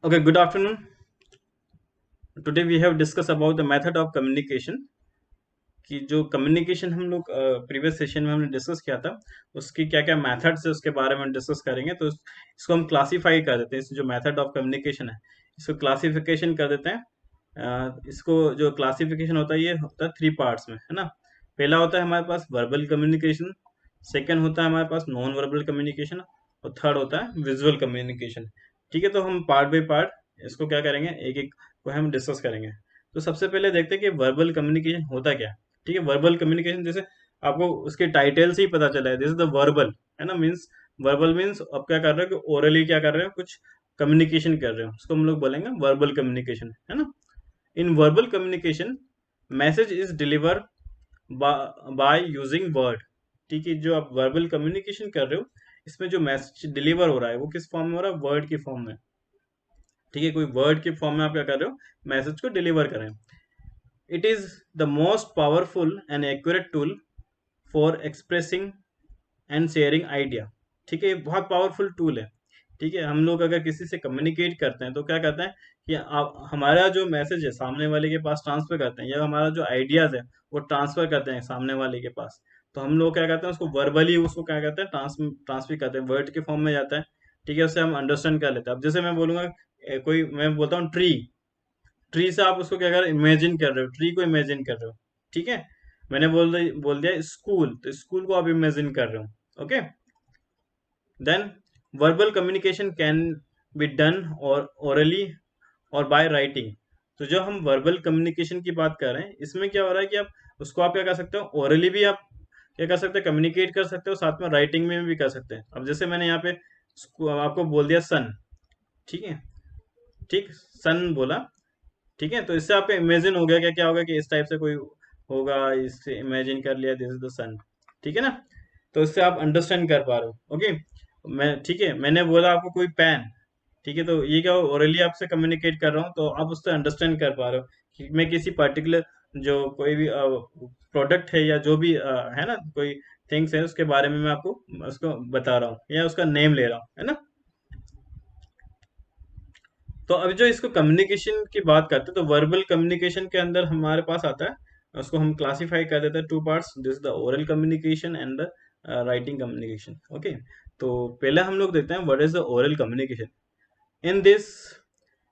Okay, good afternoon. Today we have discussed about the method of communication कि जो communication हम लोग previous session में हमने डिस्कस किया था उसकी क्या क्या मेथड्स है उसके बारे में डिस्कस करेंगे। तो इसको हम क्लासिफाई कर देते हैं। इस जो मेथड ऑफ कम्युनिकेशन है इसको क्लासिफिकेशन कर देते हैं। इसको जो क्लासिफिकेशन होता है ये होता है थ्री पार्ट्स में, है ना। पहला होता है हमारे पास वर्बल कम्युनिकेशन, सेकंड होता है हमारे पास नॉन वर्बल कम्युनिकेशन और थर्ड होता है विजुअल कम्युनिकेशन। ठीक है, तो हम पार्ट बाय पार्ट इसको क्या करेंगे, एक एक को हम डिस्कस करेंगे। तो सबसे पहले देखते हैं कि वर्बल कम्युनिकेशन होता क्या है। ठीक है, वर्बल कम्युनिकेशन जैसे आपको उसके टाइटल से ही पता चला है, दिस इज द वर्बल, है ना। मीन्स वर्बल मीन्स आप क्या कर रहे हो कि ओरली क्या कर रहे हो, कुछ कम्युनिकेशन कर रहे हो, उसको हम लोग बोलेंगे वर्बल कम्युनिकेशन, है ना। In verbal communication message is deliver by using word. ठीक है, जो आप वर्बल कम्युनिकेशन कर रहे हो इसमें जो मैसेज डिलीवर हो रहा है वो किस फॉर्म में हो रहा है, वर्ड की फॉर्म में। ठीक है, कोई वर्ड के फॉर्म में आप क्या कर रहे हो, मैसेज को डिलीवर करें। It is the most powerful and accurate tool for expressing and sharing idea. ठीक है, ये बहुत पावरफुल टूल है। ठीक है, हम लोग अगर किसी से कम्युनिकेट करते हैं तो क्या करते हैं कि आप हमारा जो मैसेज है सामने वाले के पास ट्रांसफर करते हैं, या हमारा जो आइडियाज है वो ट्रांसफर करते हैं सामने वाले के पास। तो हम लोग क्या करते हैं, उसको वर्बली उसको क्या करते हैं, ट्रांसफर करते हैं, वर्ड के फॉर्म में जाता है। ठीक है, उससे हम अंडरस्टैंड कर लेते हैं। अब जैसे मैं बोलूंगा कोई मैं बोलता हूँ ट्री, ट्री से आप उसको क्या कर इमेजिन कर रहे हो, ट्री को इमेजिन कर रहे हो। ठीक है, मैंने बोल दिया स्कूल, तो स्कूल को आप इमेजिन कर रहे हो। Okay, then verbal communication can be done और ओरली और बाय राइटिंग। तो जो हम वर्बल कम्युनिकेशन की बात कर रहे हैं इसमें क्या हो रहा है कि आप उसको आप क्या कर सकते हो, ओरली भी आप क्या कर सकते हैं, कम्युनिकेट कर सकते हो, साथ में राइटिंग में भी कर सकते हैं। अब जैसे मैंने यहाँ पे आपको बोल दिया सन। ठीक है, ठीक, सन बोला। ठीक है, तो इससे आपको इमेजिन हो गया क्या क्या होगा कि इस टाइप से कोई होगा, इससे इमेजिन कर लिया दिस इज द सन। ठीक है ना, तो इससे आप अंडरस्टैंड कर पा रहे हो। ओके, मैं ठीक है, मैंने बोला आपको कोई पेन। ठीक है, तो ये क्या ओरली आपसे कम्युनिकेट कर रहा हूँ तो आप उससे अंडरस्टैंड कर पा रहे हो कि मैं किसी पर्टिकुलर जो कोई भी प्रोडक्ट है या जो भी है ना, कोई थिंग्स है उसके बारे में मैं आपको उसको बता रहा हूँ या उसका नेम ले रहा हूँ, है ना। तो अभी जो इसको कम्युनिकेशन की बात करते हैं तो वर्बल कम्युनिकेशन के अंदर हमारे पास आता है, उसको हम क्लासिफाई कर देते हैं two parts, this the oral communication and the writing communication. Okay, तो पहले हम लोग देखते हैं what is the oral communication. In this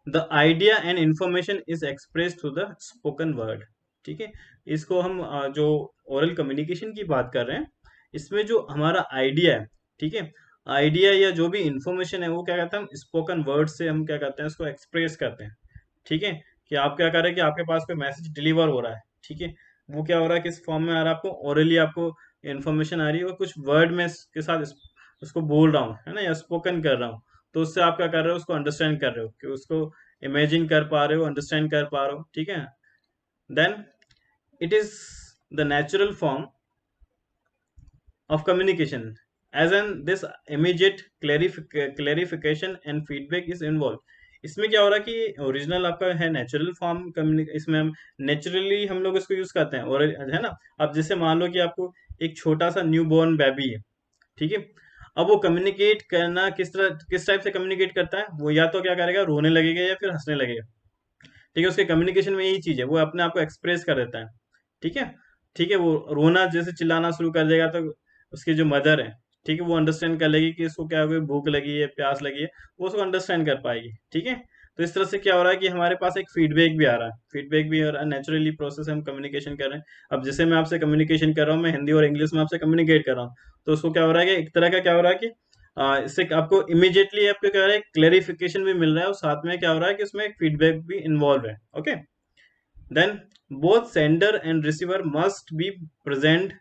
the idea and information is express through the spoken word. ठीक है, इसको हम जो ओरल कम्युनिकेशन की बात कर रहे हैं इसमें जो हमारा आइडिया है, ठीक है, आइडिया या जो भी इंफॉर्मेशन है वो क्या कहते हैं, हम स्पोकन वर्ड से हम क्या करते हैं उसको एक्सप्रेस करते हैं। ठीक है, कि आप क्या कर रहे हैं कि आपके पास कोई मैसेज डिलीवर हो रहा है। ठीक है, वो क्या हो रहा है, किस फॉर्म में आ रहा है, आपको ओरली आपको इन्फॉर्मेशन आ रही है और कुछ वर्ड में के साथ उसको बोल रहा हूँ, है ना, या स्पोकन कर रहा हूँ। तो उससे आप क्या कर रहे हो, उसको अंडरस्टैंड कर रहे हो, कि उसको इमेजिन कर पा रहे हो, अंडरस्टैंड कर पा रहे हो। ठीक है, then it is the natural form of communication, as in this immediate clarification and feedback is involved। इसमें क्या हो रहा है कि ओरिजिनल आपका है नेचुरल फॉर्म कम्युनिक, इसमें हम नेचुरली हम लोग इसको यूज करते हैं, और है ना। अब जैसे मान लो कि आपको एक छोटा सा न्यू बॉर्न बेबी है। ठीक है, अब वो कम्युनिकेट करना किस तरह, किस टाइप से कम्युनिकेट करता है, वो या तो क्या करेगा, रोने लगेगा या फिर हंसने लगेगा। ठीक है, उसके कम्युनिकेशन में यही चीज है, वो अपने आप को एक्सप्रेस कर देता है। ठीक है, ठीक है, वो रोना जैसे चिल्लाना शुरू कर देगा तो उसकी जो मदर है, ठीक है, वो अंडरस्टैंड कर लेगी कि इसको क्या हो गया, भूख लगी है, प्यास लगी है, वो उसको अंडरस्टैंड कर पाएगी। ठीक है, तो इस तरह से क्या हो रहा है कि हमारे पास एक फीडबैक भी आ रहा है, फीडबैक भी और नेचुरली प्रोसेस हम कम्युनिकेशन कर रहे हैं। अब जैसे मैं आपसे कम्युनिकेशन कर रहा हूँ, मैं हिंदी और इंग्लिश में आपसे कम्युनिकेट कर रहा हूँ, तो उसको क्या हो रहा है कि एक तरह का क्या हो रहा है कि इससे आपको इमीडिएटली आपको क्या हो रहा है, क्लेरिफिकेशन भी मिल रहा है और साथ में क्या हो रहा है कि उसमें एक फीडबैक भी इन्वॉल्व है। Okay, then both sender and receiver must be present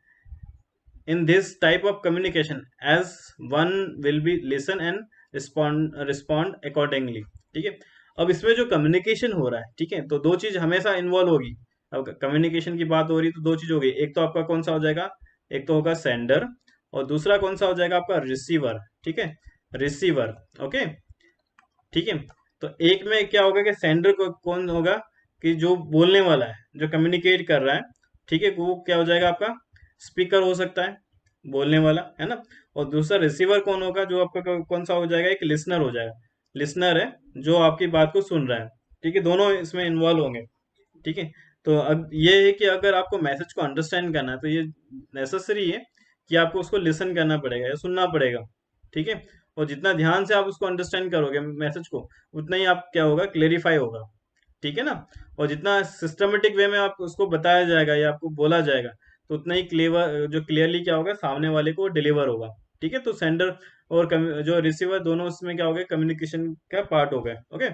in this type of communication, as one will be listen and respond accordingly। ठीक है, अब इसमें जो कम्युनिकेशन हो रहा है, ठीक है, तो दो चीज हमेशा इन्वॉल्व होगी। अब कम्युनिकेशन की बात हो रही है तो दो चीज होगी, एक तो आपका कौन सा हो जाएगा, एक तो होगा सेंडर और दूसरा कौन सा हो जाएगा आपका रिसीवर। ठीक है, रिसीवर। ओके, ठीक है, तो एक में क्या होगा कि सेंडर को कौन होगा, कि जो बोलने वाला है, जो कम्युनिकेट कर रहा है। ठीक है, वो क्या हो जाएगा आपका स्पीकर हो सकता है, बोलने वाला, है ना। और दूसरा रिसीवर कौन होगा, जो आपका कौन सा हो जाएगा, एक लिसनर हो जाएगा। लिसनर है जो आपकी बात को सुन रहा है। ठीक है, दोनों इसमें इन्वॉल्व होंगे। ठीक है, तो अब ये है कि अगर आपको मैसेज को अंडरस्टैंड करना है तो ये नेसेसरी है कि आपको उसको लिसन करना पड़ेगा या सुनना पड़ेगा। ठीक है, और जितना ध्यान से आप उसको अंडरस्टैंड करोगे मैसेज को, उतना ही आप क्या होगा, क्लेरिफाई होगा। ठीक है ना, और जितना सिस्टमेटिक वे में आप उसको बताया जाएगा या आपको बोला जाएगा, तो उतना ही क्लेवर जो क्लियरली क्या होगा, सामने वाले को डिलीवर होगा। ठीक है, तो सेंडर और जो रिसीवर दोनों उसमें क्या हो गए, कम्युनिकेशन का पार्ट हो गए। Okay,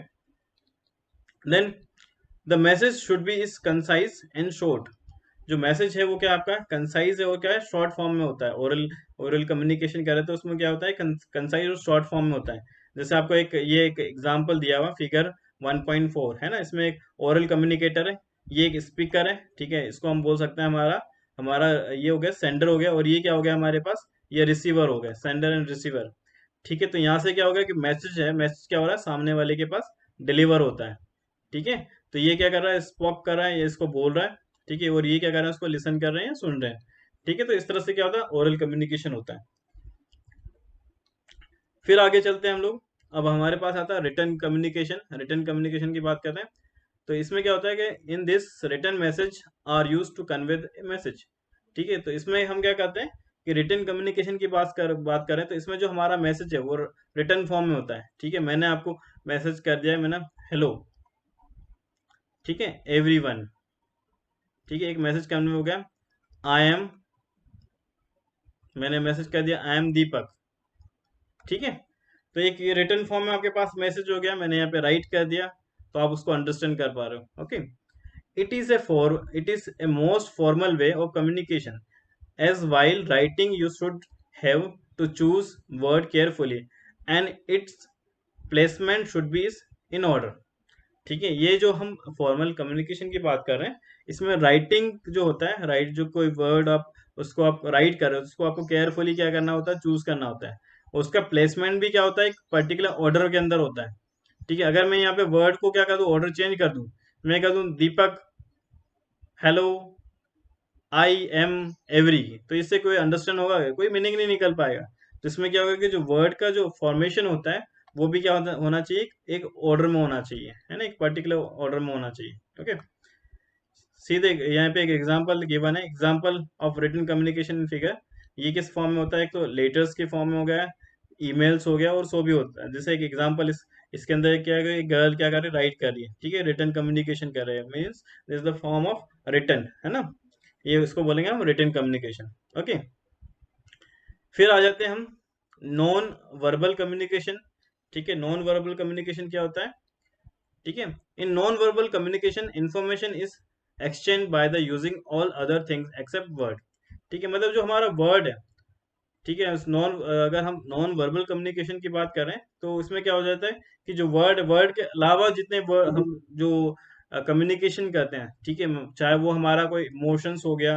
then the message should be is concise and short. जो मैसेज है वो क्या आपका कंसाइज है और क्या है, शॉर्ट फॉर्म में होता है। ओरल ओरल कम्युनिकेशन कर रहे तो उसमें क्या होता है, कंसाइज और शॉर्ट फॉर्म में होता है। जैसे आपको एक एग्जांपल दिया हुआ फिगर 1.4 है ना, इसमें एक ओरल कम्युनिकेटर है, ये एक स्पीकर है। ठीक है, इसको हम बोल सकते हैं हमारा हमारा ये हो गया सेंडर हो गया, और ये क्या हो गया हमारे पास, ये रिसीवर हो गया, सेंडर एंड रिसीवर। ठीक है, तो यहाँ से क्या होगा कि मैसेज है, मैसेज क्या हो रहा है, सामने वाले के पास डिलीवर होता है। ठीक है, तो ये क्या कर रहा है, स्पॉक कर रहा है, ये इसको बोल रहा है। ठीक है, और ये क्या कर रहे हैं, उसको लिसन कर रहे हैं, सुन रहे हैं। ठीक है, तो इस तरह से क्या होता है, ओरल कम्युनिकेशन होता है। फिर आगे चलते हैं हम लोग। अब हमारे पास आता है रिटर्न कम्युनिकेशन। रिटर्न कम्युनिकेशन की बात करते हैं, तो इसमें क्या होता है कि in this return message are use to convey the message. ठीक है, तो इसमें हम क्या करते हैं कि रिटर्न कम्युनिकेशन की बात करें तो इसमें जो हमारा मैसेज है वो रिटर्न फॉर्म में होता है। ठीक है, मैंने आपको मैसेज कर दिया है, मैंने हेलो, ठीक है, एवरीवन। ठीक है, एक मैसेज कन्वे हो गया, आई एम, मैंने मैसेज कर दिया आई एम दीपक। ठीक है, तो एक ये रिटर्न फॉर्म में आपके पास मैसेज हो गया, मैंने यहाँ पे राइट कर दिया, तो आप उसको अंडरस्टैंड कर पा रहे हो। Okay, it is a most formal way of communication, as while writing you should have to choose word carefully and its placement should be in order। ठीक है, ये जो हम फॉर्मल कम्युनिकेशन की बात कर रहे हैं, इसमें राइटिंग जो होता है, राइट जो कोई वर्ड आप उसको आप राइट कर रहे हो, उसको आपको केयरफुली क्या करना होता है, चूज करना होता है। उसका प्लेसमेंट भी क्या होता है, एक पर्टिकुलर ऑर्डर के अंदर होता है। ठीक है, अगर मैं यहाँ पे वर्ड को क्या कर दूं, ऑर्डर चेंज कर दूं, मैं कर दूं दीपक, हेलो, आई एम, एवरी, तो इससे कोई अंडरस्टैंड होगा, कोई मीनिंग नहीं निकल पाएगा। तो इसमें क्या होगा कि जो वर्ड का जो फॉर्मेशन होता है वो भी क्या होना चाहिए, एक ऑर्डर में होना चाहिए, है ना, एक पर्टिकुलर ऑर्डर में होना चाहिए। ओके, सीधे यहाँ पे एक एग्जांपल गिवन है, example of written communication figure. ये किस फॉर्म में होता है, एक तो लेटर्स के फॉर्म में हो गया, ईमेल्स हो गया, और सो भी होता है। जैसे एक एग्जांपल इसके अंदर क्या है, गर्ल क्या कर रही है, राइट कर रही है। ठीक है, रिटर्न कम्युनिकेशन कर रहे हैं, means this is the form of return, है ना, ये उसको बोलेंगे हम रिटन कम्युनिकेशन। ओके, फिर आ जाते हैं हम नॉन वर्बल कम्युनिकेशन। ठीक है, नॉन वर्बल कम्युनिकेशन क्या होता है। ठीक है, in non verbal communication information is exchange by the using all other things except word. ठीक है, मतलब जो हमारा वर्ड है, ठीक है, अगर हम नॉन वर्बल कम्युनिकेशन की बात करें तो इसमें क्या हो जाता है कि जो वर्ड के अलावा जितने वर्ड हम जो कम्युनिकेशन करते हैं, ठीक है, चाहे वो हमारा कोई इमोशंस हो गया,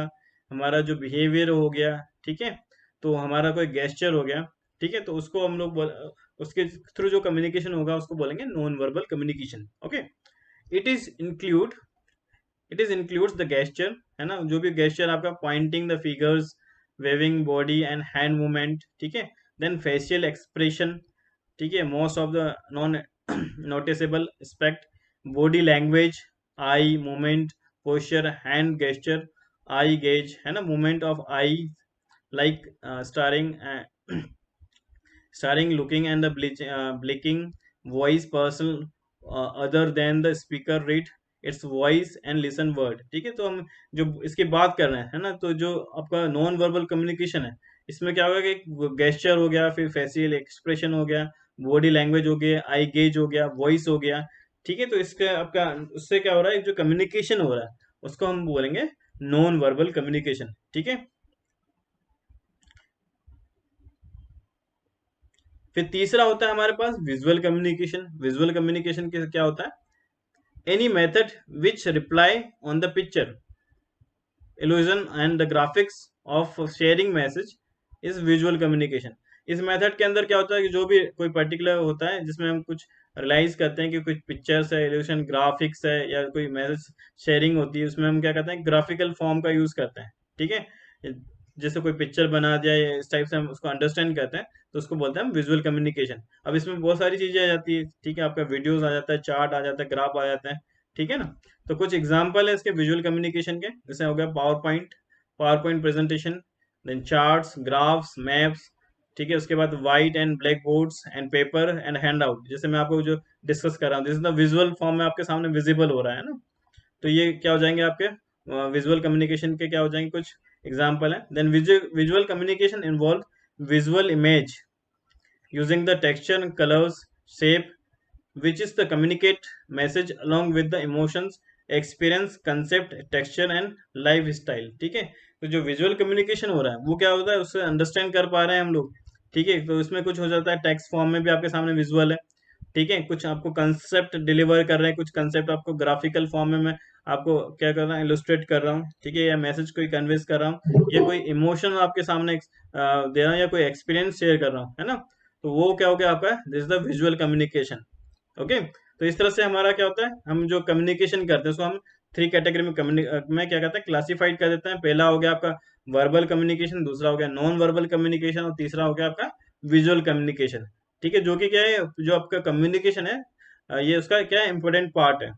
हमारा जो बिहेवियर हो गया, ठीक है, तो हमारा कोई गेस्चर हो गया, ठीक है, तो उसको हम लोग उसके थ्रू जो कम्युनिकेशन होगा उसको बोलेंगे non verbal communication. Okay, it is include it is includes the gesture, है ना, जो भी गेस्चर आपका pointing the figures, waving body and hand movement. ठीक है, देन फेशियल एक्सप्रेशन। ठीक है, most of the non noticeable aspect, body language, eye movement, posture, hand gesture, eye gaze, है ना, movement of eye like staring starting looking and the blinking, voice person other than the speaker read its voice and listen word। ठीक है, तो हम जो इसकी बात कर रहे हैं, है ना, तो जो आपका नॉन वर्बल कम्युनिकेशन है, इसमें क्या होगा कि गेस्चर हो गया, फिर फेशियल एक्सप्रेशन हो गया, बॉडी लैंग्वेज हो गया, आई गेज हो गया, वॉइस हो गया। ठीक है, तो इसका आपका उससे क्या हो रहा है, जो कम्युनिकेशन हो रहा है उसको हम बोलेंगे नॉन वर्बल कम्युनिकेशन। ठीक है, फिर तीसरा होता है हमारे पास विजुअल कम्युनिकेशन। विजुअल कम्युनिकेशन क्या होता है, any method which reply on the picture, illusion and the graphics of sharing message is visual communication. इस मेथड के अंदर क्या होता है कि जो भी कोई पर्टिकुलर होता है जिसमें हम कुछ रियलाइज करते हैं कि कुछ पिक्चर्स है, इल्यूशन, ग्राफिक्स है, या कोई मैसेज शेयरिंग होती है, उसमें हम क्या करते हैं, ग्राफिकल फॉर्म का यूज करते हैं। ठीक है, जैसे कोई पिक्चर बना दिया या इस टाइप से हम उसको अंडरस्टैंड करते हैं, तो उसको बोलते हैं हम विजुअल कम्युनिकेशन। अब इसमें बहुत सारी चीजें आ जाती है, ठीक है, आपका वीडियोस आ जाता है, चार्ट आ जाता है, ग्राफ आ जाता है, ठीक है ना। तो कुछ एग्जाम्पल है इसके विजुअल कम्युनिकेशन के, जैसे हो गया power point presentation, then charts, graphs, maps, ठीक है। उसके बाद white and black boards and paper and hand out, जैसे मैं आपको जो डिस्कस कर रहा हूँ, this is the visual form में आपके सामने विजिबल हो रहा है ना। तो ये क्या हो जाएंगे आपके विजुअल कम्युनिकेशन के, क्या हो जाएंगे कुछ एग्जाम्पल है। Then visual communication involve visual image using the texture, colours, shape, which is the communicate message along with the emotions, experience, concept, texture and lifestyle, ठीक है। तो जो विजुअल कम्युनिकेशन हो रहा है वो क्या होता है, उससे अंडरस्टैंड कर पा रहे हैं हम लोग, ठीक है। तो इसमें कुछ हो जाता है टेक्स्ट फॉर्म में भी आपके सामने विजुअल है, ठीक है। कुछ आपको कंसेप्ट डिलीवर कर रहे हैं, कुछ कंसेप्ट आपको ग्राफिकल फॉर्म में मैं आपको क्या कर रहा हूँ, इलुस्ट्रेट कर रहा हूँ, ठीक है, या मैसेज कोई कन्वेस कर रहा हूँ, या कोई इमोशन आपके सामने दे रहा हूँ, या कोई एक्सपीरियंस शेयर कर रहा हूँ, है ना। तो वो क्या हो गया आपका, this is the visual communication. Okay. तो इस तरह से हमारा क्या होता है, हम जो कम्युनिकेशन करते हैं उसको हम थ्री कैटेगरी में क्या कहते हैं, क्लासिफाइड कर देते हैं। पहला हो गया आपका वर्बल कम्युनिकेशन, दूसरा हो गया नॉन वर्बल कम्युनिकेशन, और तीसरा हो गया आपका विजुअल कम्युनिकेशन, ठीक है। जो कि क्या है, जो आपका कम्युनिकेशन है ये उसका क्या है, इंपॉर्टेंट पार्ट है,